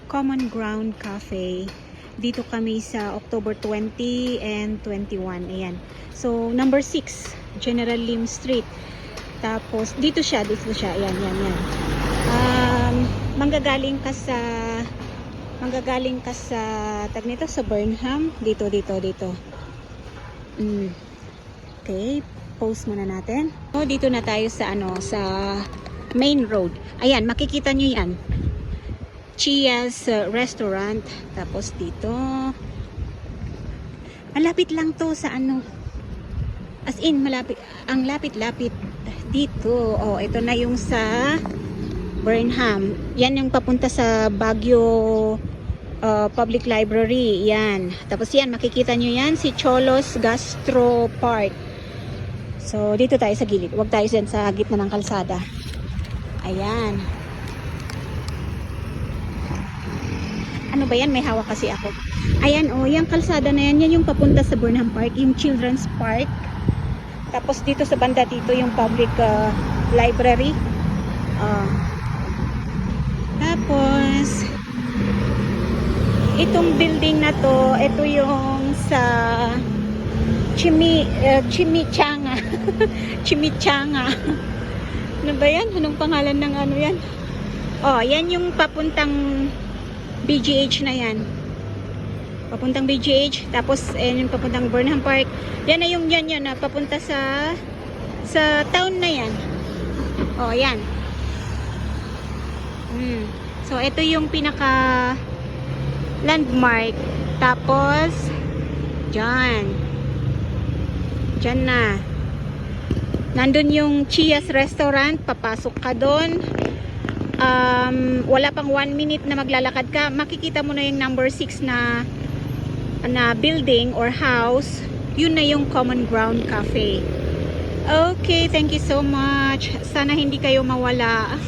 Common Ground Cafe. Dito kami sa October 20 and 21. Ayan. So, number 6, General Lim Street. Tapos, dito siya. Ayan, yan. Manggagaling ka tag nito sa Burnham. Dito. Okay. Post muna natin. So, dito na tayo sa sa main road. Ayan, makikita nyo yan. Chia's Restaurant. Tapos dito. Malapit lang to sa as in, malapit. Ang lapit-lapit dito. Oh, ito na yung sa Burnham. Yan yung papunta sa Baguio Public Library. Yan. Tapos yan, makikita nyo yan. Si Cholos Gastro Park. So, dito tayo sa gilid. Huwag tayo dyan sa gitna ng kalsada. Ayan. Ano ba yan? May hawak kasi ako. Ayan, oh, yung kalsada na yan, yan yung papunta sa Burnham Park, yung Children's Park. Tapos dito sa banda dito yung public library. Tapos itong building na to, ito yung sa Chimichanga. Chimichanga. Ano ba yan? Anong pangalan ng yan? Oh, yan yung papuntang BGH na yan. Papuntang BGH. Tapos, yung papuntang Burnham Park. Yan na yung yan na papunta sa town na yan. Oh, yan. So, ito yung pinaka landmark. Tapos, dyan na. Nandun yung Chia's Restaurant. Papasok ka doon. Wala pang 1 minute na maglalakad ka, makikita mo na yung number 6 na building or house. Yun na yung Common Ground Cafe. Okay, thank you so much. Sana hindi kayo mawala.